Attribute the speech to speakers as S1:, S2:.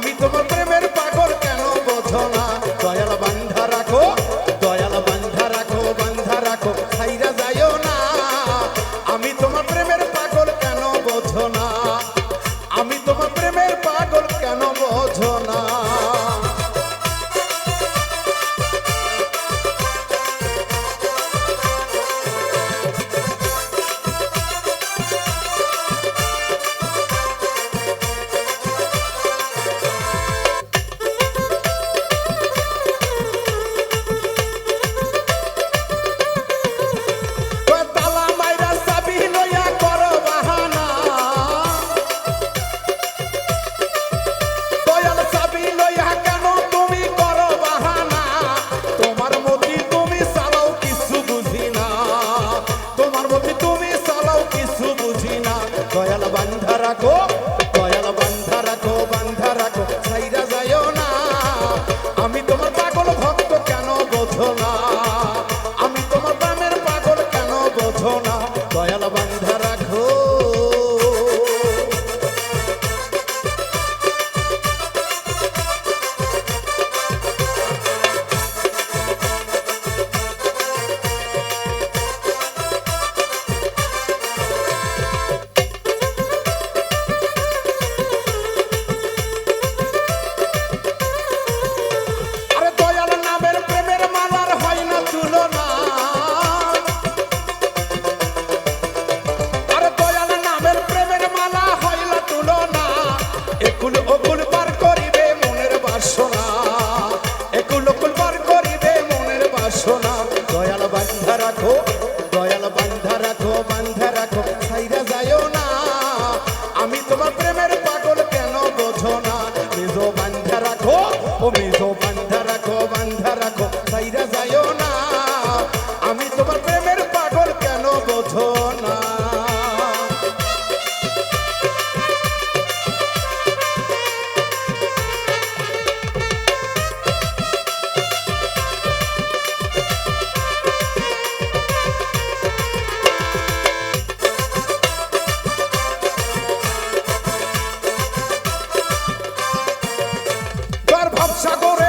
S1: আমি তোমার প্রেমের পাগল কেন বোঝো না দয়াল বান্ধা রাখো দয়াল বান্ধা রাখো বান্ধা রাখো ছাইরা যাইও না আমি তোমার প্রেমের পাগল কেন বোঝো না আমি তোমার প্রেমের পাগল কেন বোঝো না দয়াল বান্ধা রাখো দয়াল বান্ধা রাখো বান্ধা রাখো ছাইরা যাইও না আমি তোমার পাগল ভক্ত কেন বোঝো না আমি তোমার প্রেমের পাগল কেন বোঝো না দয়াল বান্ধা রাখো একুল অকুল পার করিবে মনের বাসনা একুল অকুল পার করিবে মনের বাসনা দয়াল বান্ধা রাখো দয়াল বান্ধা রাখো বান্ধা রাখো ছাইরা যাইও না আমি তোমার প্রেমের পাগল কেন বোঝো না মেজো বান্ধা রাখো ও মেজো বান্ধা রাখো বান্ধা রাখো ছাইরা যাইও না আমি তোমার প্রেমের পাগল কেন বোঝো না সাগর